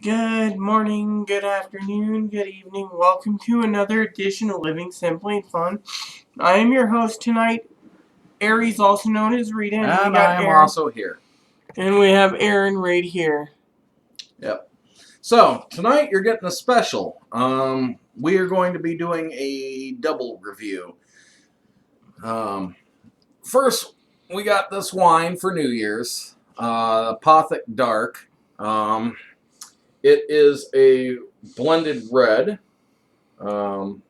Good morning, good afternoon, good evening. Welcome to another edition of Living Simply and Fun. I am your host tonight, Aries, also known as Rita, and we And got I am Aaron. also here. And we have Aaron right here. Yep. So, tonight you're getting a special. We are going to be doing a double review. First, we got this wine for New Year's, Apothic Dark. It is a blended red. We'll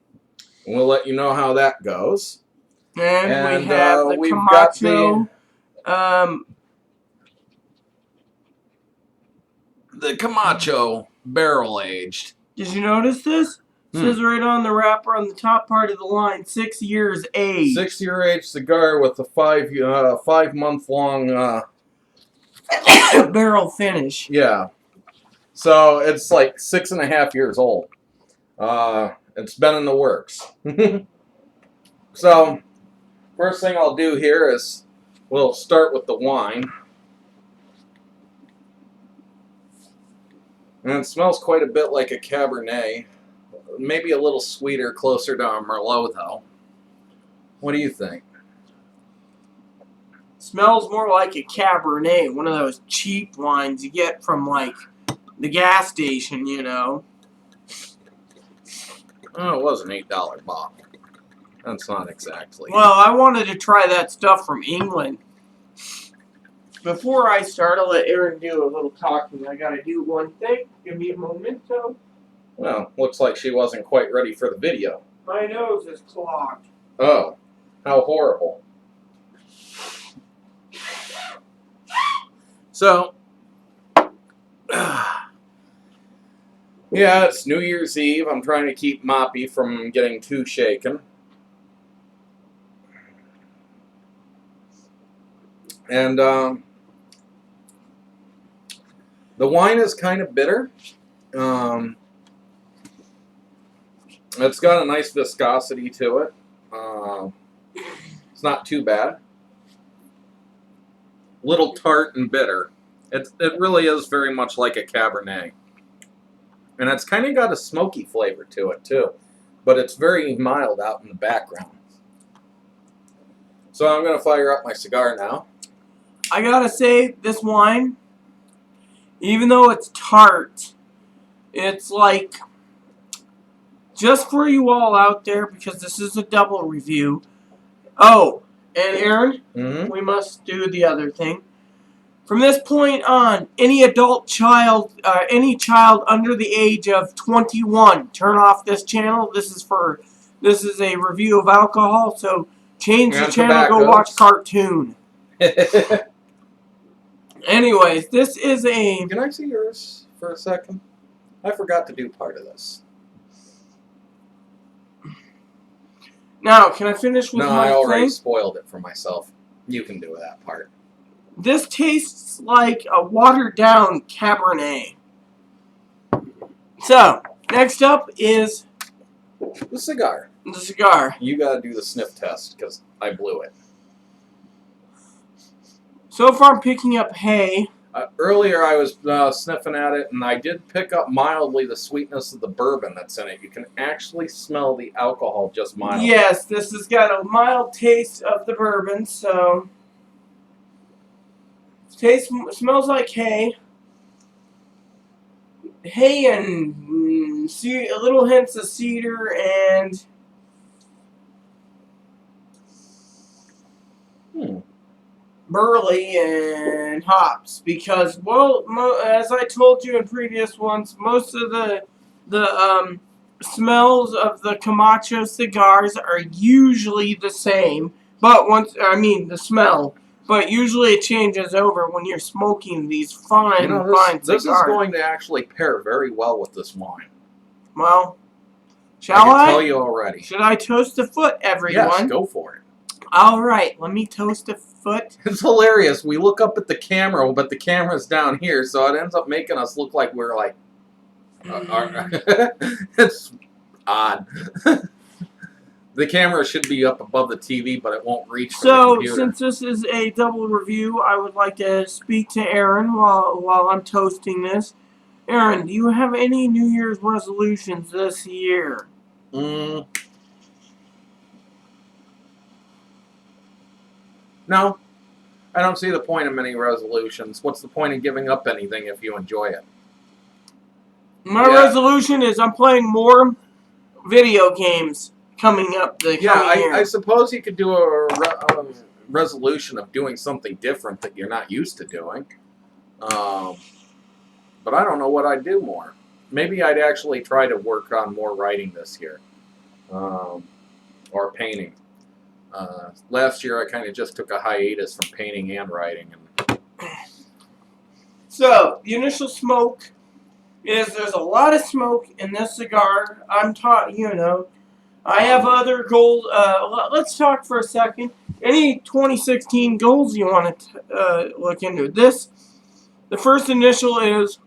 let you know how that goes. And we have the we've Camacho. got the Camacho barrel aged. Did you notice this? It says right on the wrapper on the top part of the line, 6 years age. 6-year age cigar with a 5-month long barrel finish. Yeah. So it's like 6.5 years old. It's been in the works. So first thing I'll do here is we'll start with the wine. And it smells quite a bit like a Cabernet. Maybe a little sweeter, closer to a Merlot though. What do you think? Smells more like a Cabernet, one of those cheap wines you get from like the gas station, you know. Oh, it was an $8 bottle. That's not exactly. Well, I wanted to try that stuff from England. Before I start, I'll let Aaron do a little talking. I gotta do one thing. Give me a moment, so. Well, looks like she wasn't quite ready for the video. My nose is clogged. Oh, how horrible. So, yeah, it's New Year's Eve. I'm trying to keep Moppy from getting too shaken. And the wine is kind of bitter. It's got a nice viscosity to it. It's not too bad. Little tart and bitter. It really is very much like a Cabernet. And it's kind of got a smoky flavor to it, too. But it's very mild out in the background. So I'm going to fire up my cigar now. I gotta say, this wine, even though it's tart, it's like, just for you all out there, because this is a double review. Oh, and Aaron, we must do the other thing. From this point on, any child under the age of 21, turn off this channel. This is a review of alcohol, so change the channel, go watch cartoon. Anyways, this is a... Can I see yours for a second? I forgot to do part of this. Now, can I finish with my thing? No, I already spoiled it for myself. You can do that part. This tastes like a watered-down Cabernet. So, next up is... the cigar. The cigar. You gotta do the sniff test, because I blew it. So far, I'm picking up hay. Earlier, I was sniffing at it, and I did pick up mildly the sweetness of the bourbon that's in it. You can actually smell the alcohol just mildly. Yes, this has got a mild taste of the bourbon, so... Smells like hay. Hay and a little hints of cedar and... barley and hops, because, well, as I told you in previous ones, most of the smells of the Camacho cigars are usually the same, but the smell, but usually it changes over when you're smoking these fine cigars. This is going to actually pair very well with this wine. Well, shall I? I can tell you already. Should I toast a foot, everyone? Yes, go for it. All right, let me toast a foot. It's hilarious. We look up at the camera, but the camera's down here, so it ends up making us look like we're like... it's odd. The camera should be up above the TV, but it won't reach for the computer. So, since this is a double review, I would like to speak to Aaron while I'm toasting this. Aaron, do you have any New Year's resolutions this year? No, I don't see the point of many resolutions. What's the point of giving up anything if you enjoy it? My Yeah. resolution is I'm playing more video games coming up the coming year. I suppose you could do a resolution of doing something different that you're not used to doing. But I don't know what I'd do more. Maybe I'd actually try to work on more writing this year. Or painting. Last year I kind of just took a hiatus from painting and writing. So, the initial smoke is there's a lot of smoke in this cigar. I'm taught, I have other goals. Let's talk for a second. Any 2016 goals you want to look into? The first initial is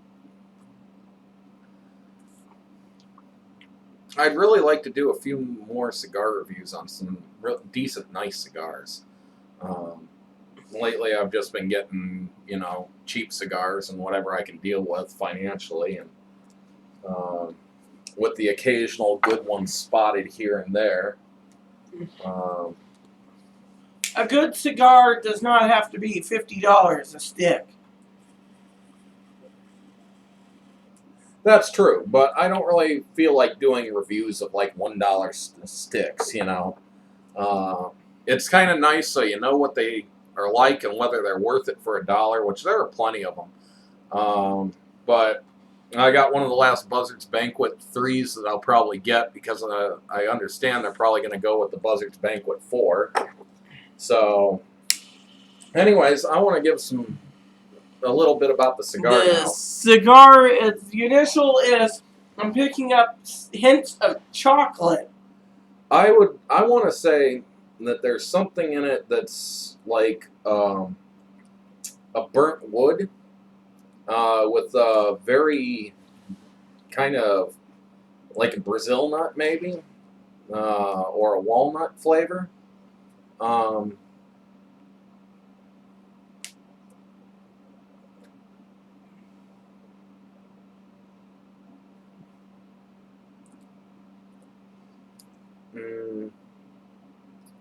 I'd really like to do a few more cigar reviews on some decent, nice cigars. Lately, I've just been getting, cheap cigars and whatever I can deal with financially, and with the occasional good one spotted here and there. a good cigar does not have to be $50 a stick. That's true, but I don't really feel like doing reviews of like $1 sticks, It's kind of nice so you know what they are like and whether they're worth it for $1, which there are plenty of them. But I got one of the last Buzzards Banquet 3s that I'll probably get because I understand they're probably going to go with the Buzzards Banquet 4. So, anyways, I want to give a little bit about the cigar now. Cigar, the initial is, I'm picking up hints of chocolate. I want to say that there's something in it that's like a burnt wood with a very kind of like a Brazil nut maybe or a walnut flavor.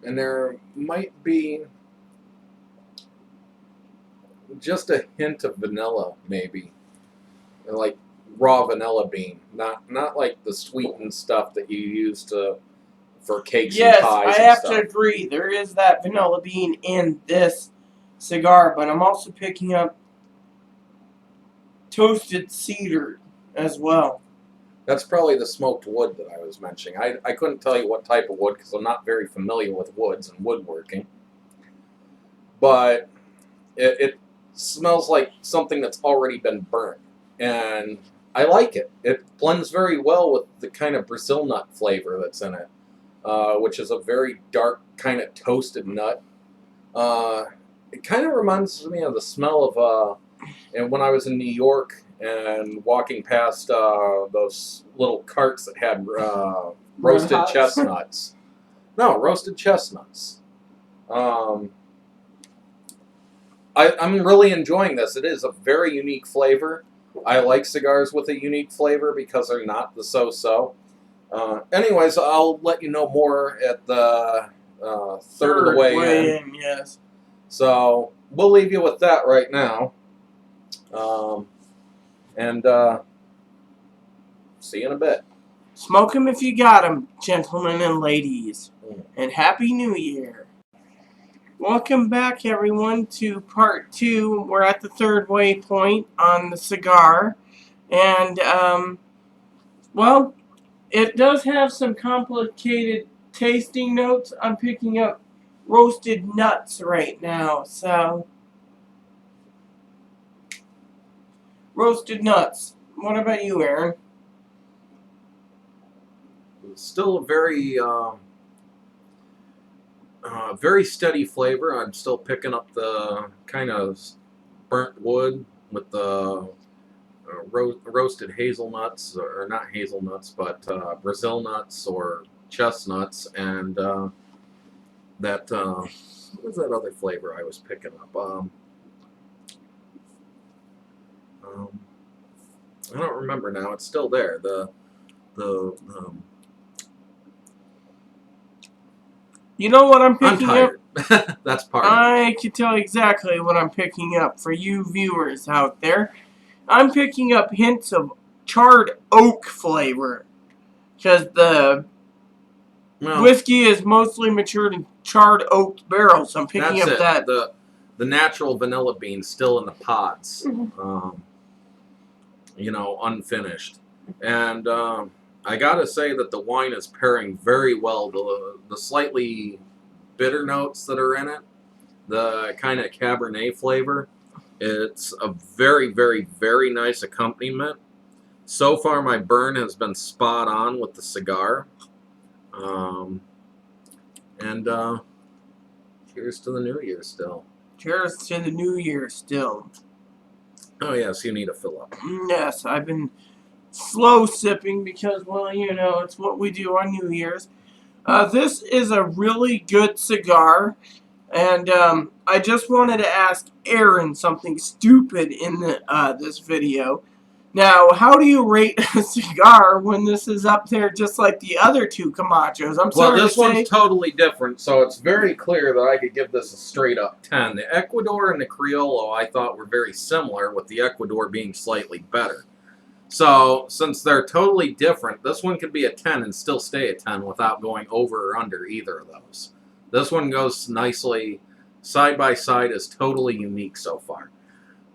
And there might be just a hint of vanilla, maybe, like raw vanilla bean, not like the sweetened stuff that you use for cakes and pies. Yes, I have to agree. There is that vanilla bean in this cigar, but I'm also picking up toasted cedar as well. That's probably the smoked wood that I was mentioning. I couldn't tell you what type of wood because I'm not very familiar with woods and woodworking. But it smells like something that's already been burnt. And I like it. It blends very well with the kind of Brazil nut flavor that's in it, which is a very dark kind of toasted nut. It kind of reminds me of the smell of, and when I was in New York, and walking past those little carts that had roasted chestnuts. No, roasted chestnuts. I'm really enjoying this. It is a very unique flavor. I like cigars with a unique flavor because they're not the so-so. Anyways, I'll let you know more at the third of the way in. Yes. So we'll leave you with that right now. And see you in a bit. Smoke 'em if you got 'em, gentlemen and ladies. And Happy New Year. Welcome back, everyone, to part 2. We're at the third waypoint on the cigar. And, well, it does have some complicated tasting notes. I'm picking up roasted nuts right now, so... Roasted nuts. What about you, Aaron? Still a very, very steady flavor. I'm still picking up the kind of burnt wood with the roasted hazelnuts, or not hazelnuts, but Brazil nuts or chestnuts, and that what was that other flavor I was picking up? I don't remember now. It's still there. The You know what I'm I'm picking up? tired. That's part of it. I can tell exactly what I'm picking up for you viewers out there. I'm picking up hints of charred oak flavor. Because the Well, whiskey is mostly matured in charred oak barrels. I'm picking that's up it. that. The natural vanilla beans still in the pods. Unfinished. And I gotta say that the wine is pairing very well. The slightly bitter notes that are in it, the kind of Cabernet flavor, it's a very, very, very nice accompaniment. So far, my burn has been spot on with the cigar. Um, and cheers to the new year still. Cheers to the new year still. Oh, yes, you need to fill up. Yes, I've been slow sipping because, well, it's what we do on New Year's. This is a really good cigar. And I just wanted to ask Aaron something stupid in this video. Now, how do you rate a cigar when this is up there just like the other two Camachos? I'm Well, sorry this to say. one's totally different, so it's very clear that I could give this a straight up 10. The Ecuador and the Criollo I thought were very similar, with the Ecuador being slightly better. So, since they're totally different, this one could be a 10 and still stay a 10 without going over or under either of those. This one goes nicely side by side, is totally unique so far.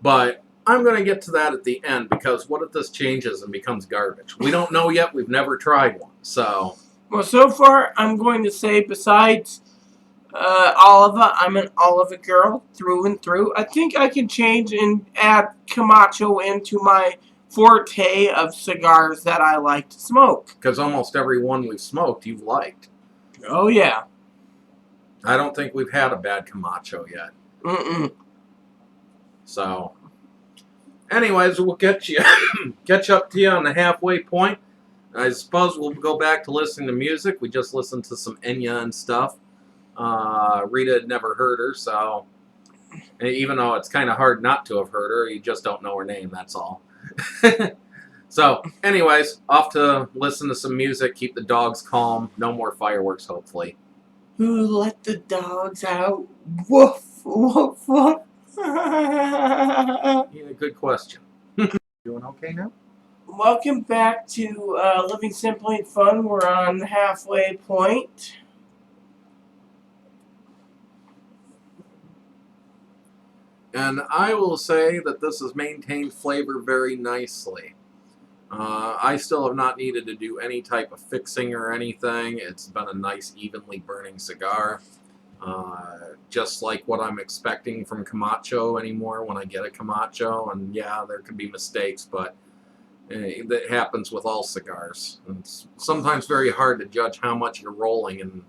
But I'm going to get to that at the end, because what if this changes and becomes garbage? We don't know yet. We've never tried one. So, Well, so far, I'm going to say besides Oliva, I'm an Oliva girl through and through. I think I can change and add Camacho into my forte of cigars that I like to smoke. because almost every one we've smoked, you've liked. Oh, yeah. I don't think we've had a bad Camacho yet. Mm-mm. So, anyways, we'll catch up to you on the halfway point. I suppose we'll go back to listening to music. We just listened to some Enya and stuff. Rita had never heard her, so even though it's kind of hard not to have heard her, you just don't know her name, that's all. So, anyways, off to listen to some music, keep the dogs calm, no more fireworks, hopefully. Who let the dogs out? Woof, woof, woof. Yeah, good question. Doing okay now? Welcome back to Living Simply and Fun. We're on the halfway point. And I will say that this has maintained flavor very nicely. I still have not needed to do any type of fixing or anything. It's been a nice, evenly burning cigar. Just like what I'm expecting from Camacho anymore when I get a Camacho. And yeah, there could be mistakes, but that happens with all cigars. It's sometimes very hard to judge how much you're rolling and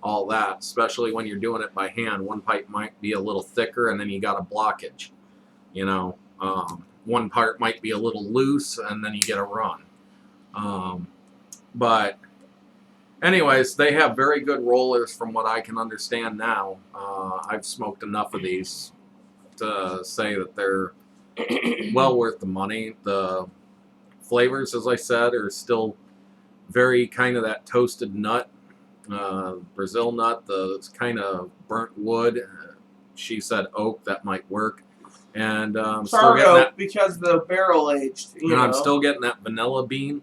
all that, especially when you're doing it by hand. One pipe might be a little thicker, and then you got a blockage. One part might be a little loose, and then you get a run. But anyways, they have very good rollers from what I can understand now. I've smoked enough of these to say that they're well worth the money. The flavors, as I said, are still very kind of that toasted nut, Brazil nut, the kind of burnt wood. She said oak, that might work. And still getting that, because the barrel aged. I'm still getting that vanilla bean.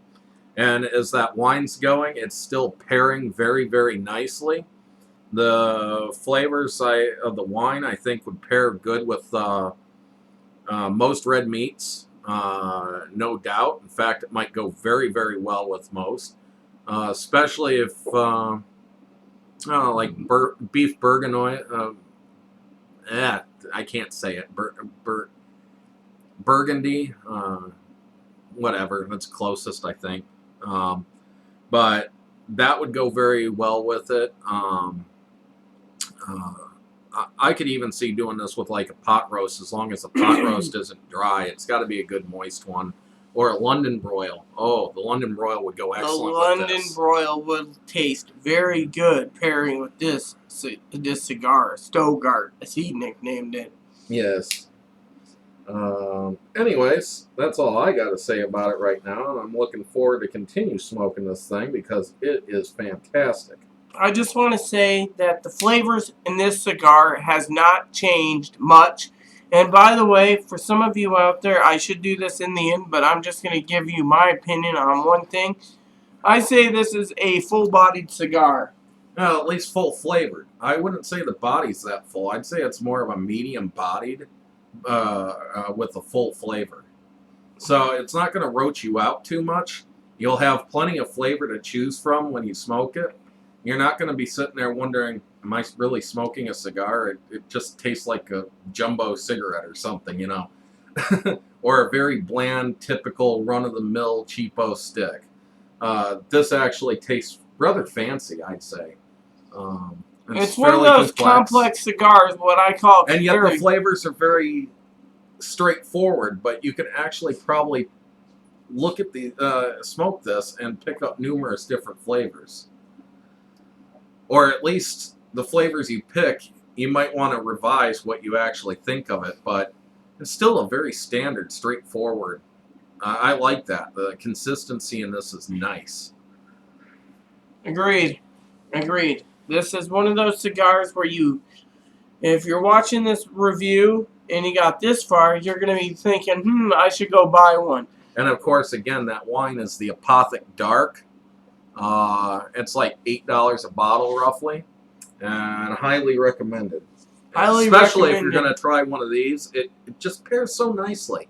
And as that wine's going, it's still pairing very, very nicely. The flavors of the wine, I think, would pair good with most red meats, no doubt. In fact, it might go very, very well with most, especially if, like beef bourguignon. I can't say it. Burgundy, whatever. That's closest, I think. But that would go very well with it. I could even see doing this with like a pot roast, as long as the pot roast isn't dry. It's got to be a good moist one. Or a London broil. Oh, the London broil would go excellent with this. The London broil would taste very good pairing with this cigar, Stogart, as he nicknamed it. Yes. Anyways, that's all I got to say about it right now, and I'm looking forward to continue smoking this thing because it is fantastic. I just want to say that the flavors in this cigar has not changed much. And by the way, for some of you out there, I should do this in the end, but I'm just going to give you my opinion on one thing. I say this is a full-bodied cigar. Well, at least full flavored. I wouldn't say the body's that full. I'd say it's more of a medium bodied with a full flavor. So it's not going to roach you out too much. You'll have plenty of flavor to choose from when you smoke it. You're not going to be sitting there wondering, am I really smoking a cigar? It just tastes like a jumbo cigarette or something, you know. Or a very bland, typical, run-of-the-mill, cheapo stick. This actually tastes rather fancy, I'd say. It's one of those complex cigars, what I call. And yet the flavors are very straightforward, but you can actually probably look at the smoke this and pick up numerous different flavors. Or at least the flavors you pick, you might want to revise what you actually think of it, but it's still a very standard, straightforward. I like that. The consistency in this is nice. Agreed. This is one of those cigars where if you're watching this review and you got this far, you're going to be thinking, I should go buy one. And of course, again, that wine is the Apothic Dark. It's like $8 a bottle, roughly, and highly recommended. Especially if you're going to try one of these, it just pairs so nicely.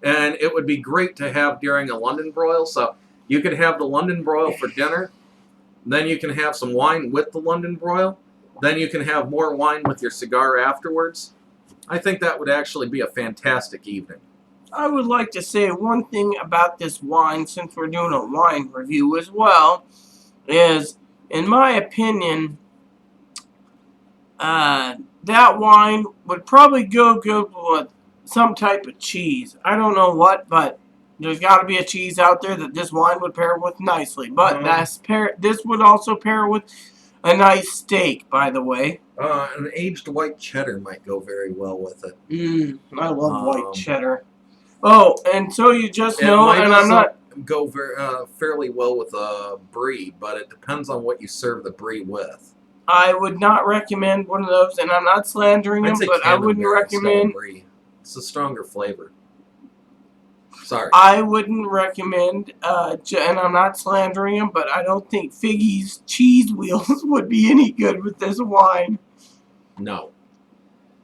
And it would be great to have during a London broil. So you could have the London broil for dinner. Then you can have some wine with the London broil. Then you can have more wine with your cigar afterwards. I think that would actually be a fantastic evening. I would like to say one thing about this wine, since we're doing a wine review as well, is, in my opinion, that wine would probably go good with some type of cheese. I don't know what, but there's got to be a cheese out there that this wine would pair with nicely. But this would also pair with a nice steak, by the way. An aged white cheddar might go very well with it. I love white cheddar. Oh, and so you just know, and I'm not go very fairly well with a brie, but it depends on what you serve the brie with. I would not recommend one of those, and I'm not slandering them, but I wouldn't recommend. Brie. It's a stronger flavor. Sorry. I wouldn't recommend, and I'm not slandering them, but I don't think Figgy's cheese wheels would be any good with this wine. No.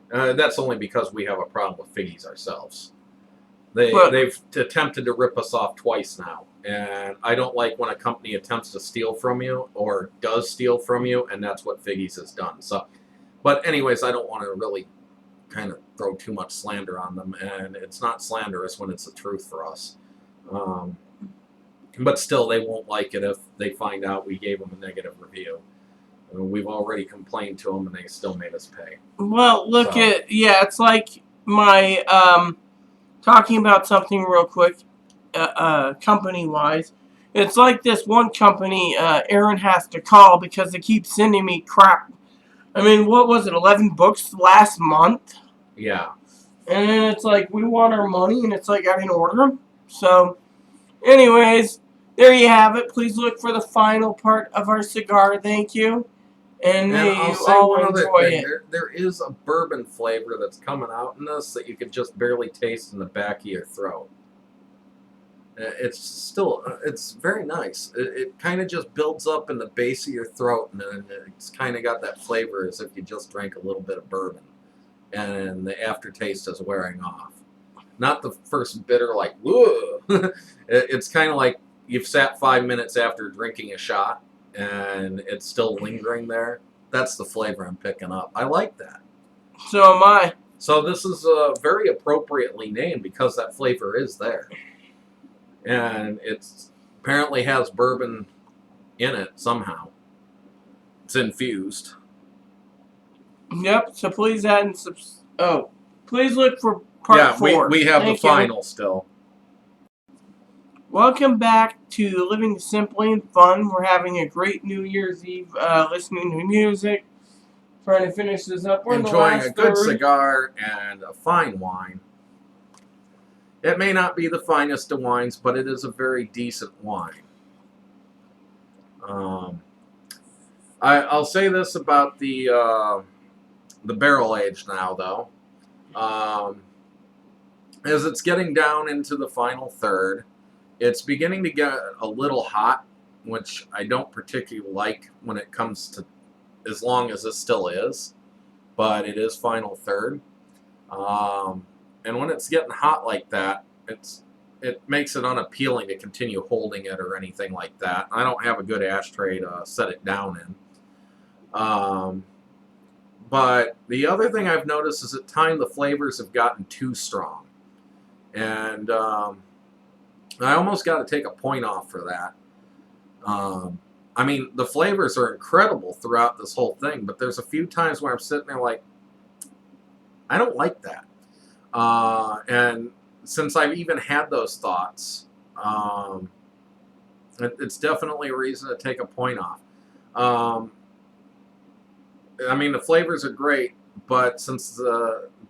That's only because we have a problem with Figgy's ourselves. They've attempted to rip us off twice now, and I don't like when a company attempts to steal from you or does steal from you, and that's what Figgy's has done. So, but anyways, I don't want to really kind of throw too much slander on them, and it's not slanderous when it's the truth for us. But still, they won't like it if they find out we gave them a negative review. We've already complained to them, and they still made us pay. Well, it's like my talking about something real quick, company-wise. It's like this one company Aaron has to call because they keep sending me crap. I mean, what was it, 11 books last month? Yeah. And then it's like, we want our money, and it's like, I didn't order them. So, anyways, there you have it. Please look for the final part of our cigar. Thank you. And may you all enjoy it. There is a bourbon flavor that's coming out in this that you could just barely taste in the back of your throat. It's very nice. It kind of just builds up in the base of your throat, and then it's kind of got that flavor as if you just drank a little bit of bourbon. And the aftertaste is wearing off. Not the first bitter, like, whoa. It's kind of like you've sat 5 minutes after drinking a shot, and it's still lingering there. That's the flavor I'm picking up. I like that. So am I. So this is very appropriately named because that flavor is there. And it's apparently has bourbon in it somehow. It's infused. Yep, so please add and please look for part 4. Yeah, we have the final still. Welcome back to Living Simply and Fun. We're having a great New Year's Eve listening to music. Trying to finish this up. We're enjoying a good cigar and a fine wine. It may not be the finest of wines, but it is a very decent wine. I'll say this about the barrel age now, though. As it's getting down into the final third, it's beginning to get a little hot, which I don't particularly like when it comes to, as long as it still is, but it is final third. And when it's getting hot like that, it makes it unappealing to continue holding it or anything like that. I don't have a good ashtray to set it down in. But the other thing I've noticed is at times the flavors have gotten too strong. And I almost got to take a point off for that. I mean, the flavors are incredible throughout this whole thing, but there's a few times where I'm sitting there like, I don't like that. And since I've even had those thoughts, it's definitely a reason to take a point off. I mean, the flavors are great, but since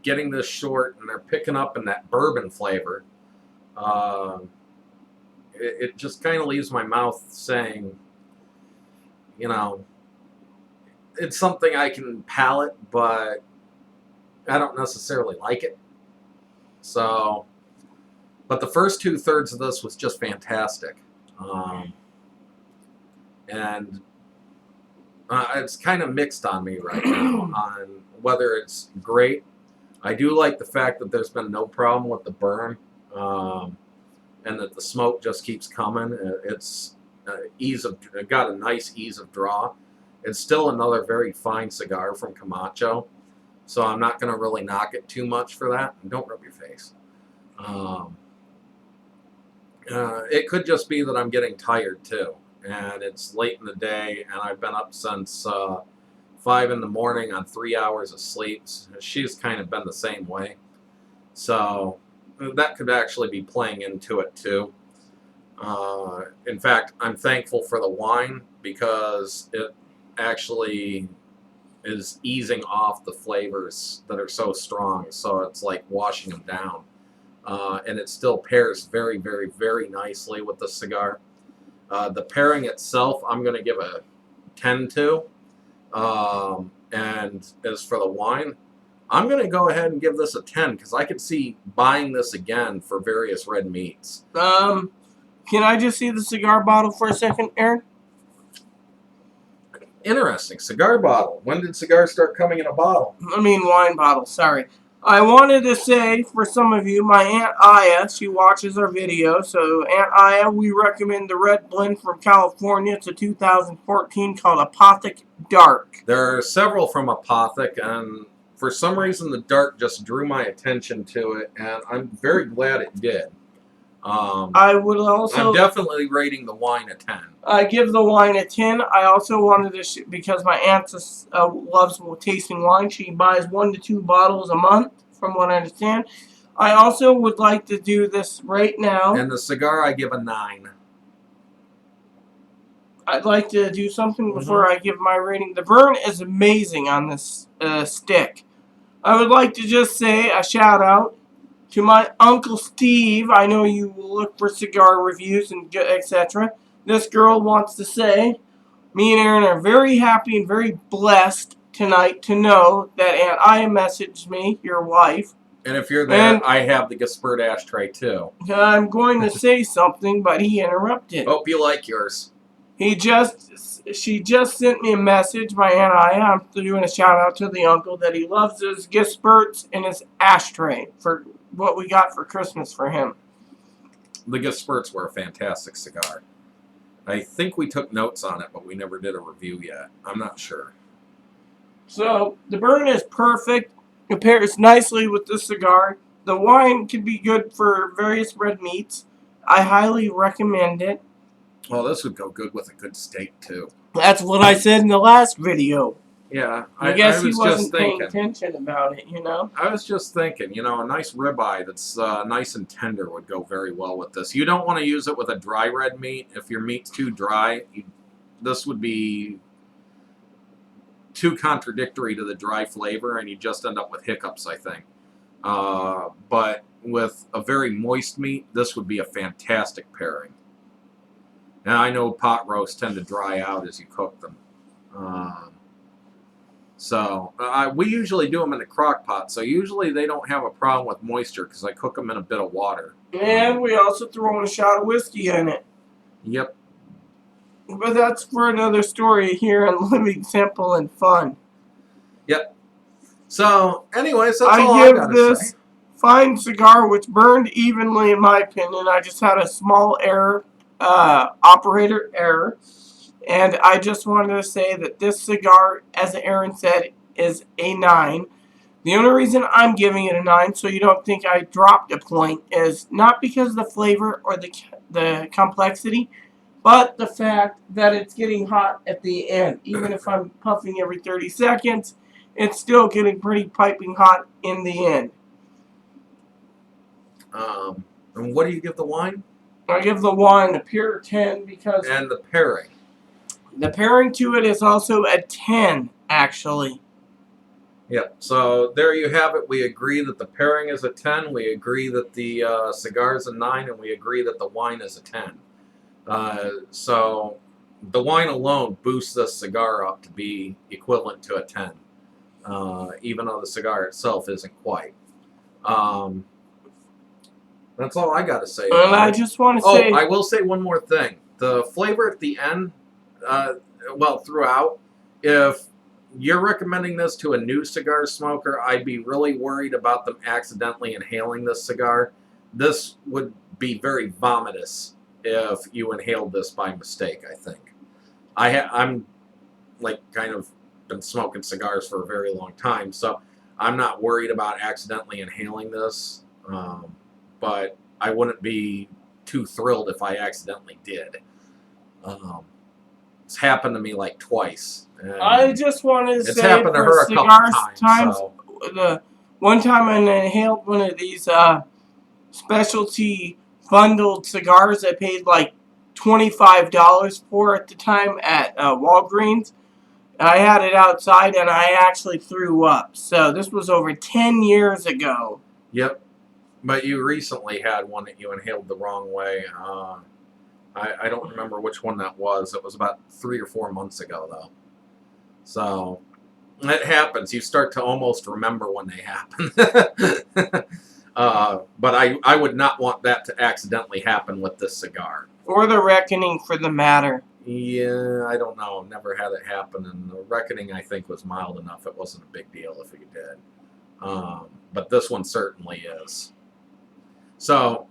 getting this short and they're picking up in that bourbon flavor, it just kind of leaves my mouth saying, you know, it's something I can palate, but I don't necessarily like it. So, but the first 2/3 of this was just fantastic. And it's kind of mixed on me right now on whether it's great. I do like the fact that there's been no problem with the burn, and that the smoke just keeps coming. It's it got a nice ease of draw. It's still another very fine cigar from Camacho, so I'm not going to really knock it too much for that. And don't rub your face. It could just be that I'm getting tired too, and it's late in the day, and I've been up since 5 in the morning on 3 hours of sleep. She's kind of been the same way, so that could actually be playing into it too. In fact, I'm thankful for the wine because it actually is easing off the flavors that are so strong, so it's like washing them down. And it still pairs very, very, very nicely with the cigar. The pairing itself, I'm going to give a 10 to. And as for the wine, I'm going to go ahead and give this a 10 because I could see buying this again for various red meats. Can I just see the cigar bottle for a second, Aaron? Interesting. Cigar bottle. When did cigars start coming in a bottle? I mean wine bottle, sorry. I wanted to say, for some of you, my Aunt Aya, she watches our video. So, Aunt Aya, we recommend the red blend from California. It's a 2014 called Apothic Dark. There are several from Apothic, and for some reason the dark just drew my attention to it, and I'm very glad it did. I would also... I'm definitely rating the wine a 10. I give the wine a 10. I also wanted to, because my aunt loves tasting wine. She buys 1 to 2 bottles a month, from what I understand. I also would like to do this right now. And the cigar, I give a 9. I'd like to do something before I give my rating. The burn is amazing on this stick. I would like to just say a shout out to my Uncle Steve. I know you look for cigar reviews and etc. This girl wants to say, me and Aaron are very happy and very blessed tonight to know that Aunt Aya messaged me, your wife. And if you're there, I have the Gaspert ashtray too. I'm going to say something, but he interrupted. Hope you like yours. She just sent me a message, my Aunt Aya. I'm doing a shout out to the uncle that he loves his Gasperts and his ashtray for what we got for Christmas for him. The Gasperts were a fantastic cigar. I think we took notes on it, but we never did a review yet. I'm not sure. So, the burn is perfect. It pairs nicely with the cigar. The wine can be good for various red meats. I highly recommend it. Well, this would go good with a good steak, too. That's what I said in the last video. Yeah, I guess he was wasn't just paying thinking. attention about it, you know? I was just thinking, you know, a nice ribeye that's nice and tender would go very well with this. You don't want to use it with a dry red meat. If your meat's too dry, this would be too contradictory to the dry flavor, and you just end up with hiccups, I think. But with a very moist meat, this would be a fantastic pairing. Now, I know pot roasts tend to dry out as you cook them. We usually do them in a crock pot, so usually they don't have a problem with moisture because I cook them in a bit of water. And we also throw in a shot of whiskey in it. Yep. But that's for another story here on Living Simple and Fun. Yep. So, anyways, that's all I give gotta this say. fine cigar, which burned evenly in my opinion. I just had a small error, operator error. And I just wanted to say that this cigar, as Aaron said, is a 9. The only reason I'm giving it a 9, so you don't think I dropped a point, is not because of the flavor or the complexity, but the fact that it's getting hot at the end. Even if I'm puffing every 30 seconds, it's still getting pretty piping hot in the end. And what do you give the wine? I give the wine a pure 10 because... And the pairing? The pairing to it is also a 10, actually. Yep. So there you have it. We agree that the pairing is a 10. We agree that the cigar is a 9. And we agree that the wine is a 10. So the wine alone boosts this cigar up to be equivalent to a 10. Even though the cigar itself isn't quite. That's all I got to say about I it. just want to say... Oh, I will say one more thing. The flavor at the end, throughout, if you're recommending this to a new cigar smoker, I'd be really worried about them accidentally inhaling this cigar. This would be very vomitous if you inhaled this by mistake, I think. I'm like kind of been smoking cigars for a very long time, so I'm not worried about accidentally inhaling this, but I wouldn't be too thrilled if I accidentally did. It's happened to me like twice. I just wanted to it's say happened to her a couple times. So. The one time I inhaled one of these specialty bundled cigars I paid like $25 for at the time at Walgreens. I had it outside and I actually threw up. So this was over 10 years ago. Yep. But you recently had one that you inhaled the wrong way. I don't remember which one that was. It was about 3 or 4 months ago, though. So, it happens. You start to almost remember when they happen. But I would not want that to accidentally happen with this cigar. Or the Reckoning, for the matter. Yeah, I don't know. Never had it happen. And the Reckoning, I think, was mild enough. It wasn't a big deal if it did. But this one certainly is. So,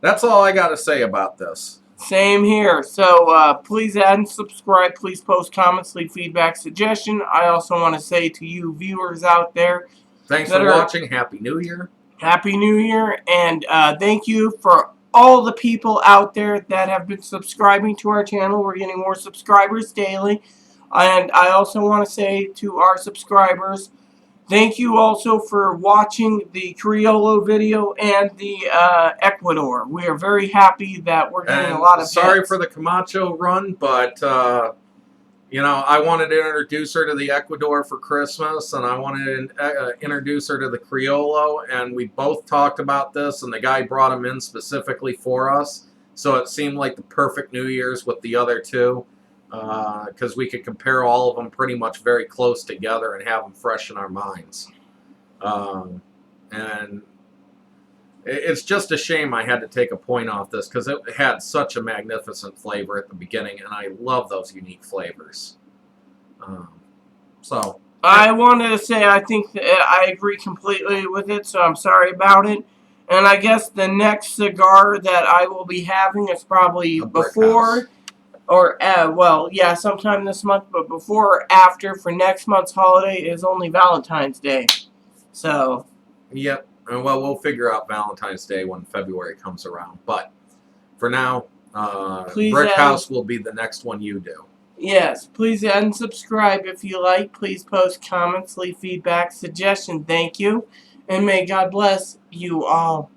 that's all I got to say about this. Same here. So, please add and subscribe. Please post comments, leave feedback, suggestion. I also want to say to you viewers out there. Thanks for watching. Happy New Year. Happy New Year. And thank you for all the people out there that have been subscribing to our channel. We're getting more subscribers daily. And I also want to say to our subscribers, thank you also for watching the Criollo video and the Ecuador. We are very happy that we're getting a lot of sorry hits. for the Camacho run, but, you know, I wanted to introduce her to the Ecuador for Christmas, and I wanted to introduce her to the Criollo, and we both talked about this, and the guy brought them in specifically for us, so it seemed like the perfect New Year's with the other two. Because we could compare all of them pretty much very close together and have them fresh in our minds. And it's just a shame I had to take a point off this because it had such a magnificent flavor at the beginning, and I love those unique flavors. So I wanted to say I think that I agree completely with it, so I'm sorry about it. And I guess the next cigar that I will be having is probably before... Or, well, yeah, sometime this month, but before or after for next month's holiday is only Valentine's Day. So. Yep. And, well, we'll figure out Valentine's Day when February comes around. But for now, Brick House will be the next one you do. Yes. Please add and subscribe if you like. Please post comments, leave feedback, suggestion. Thank you. And may God bless you all.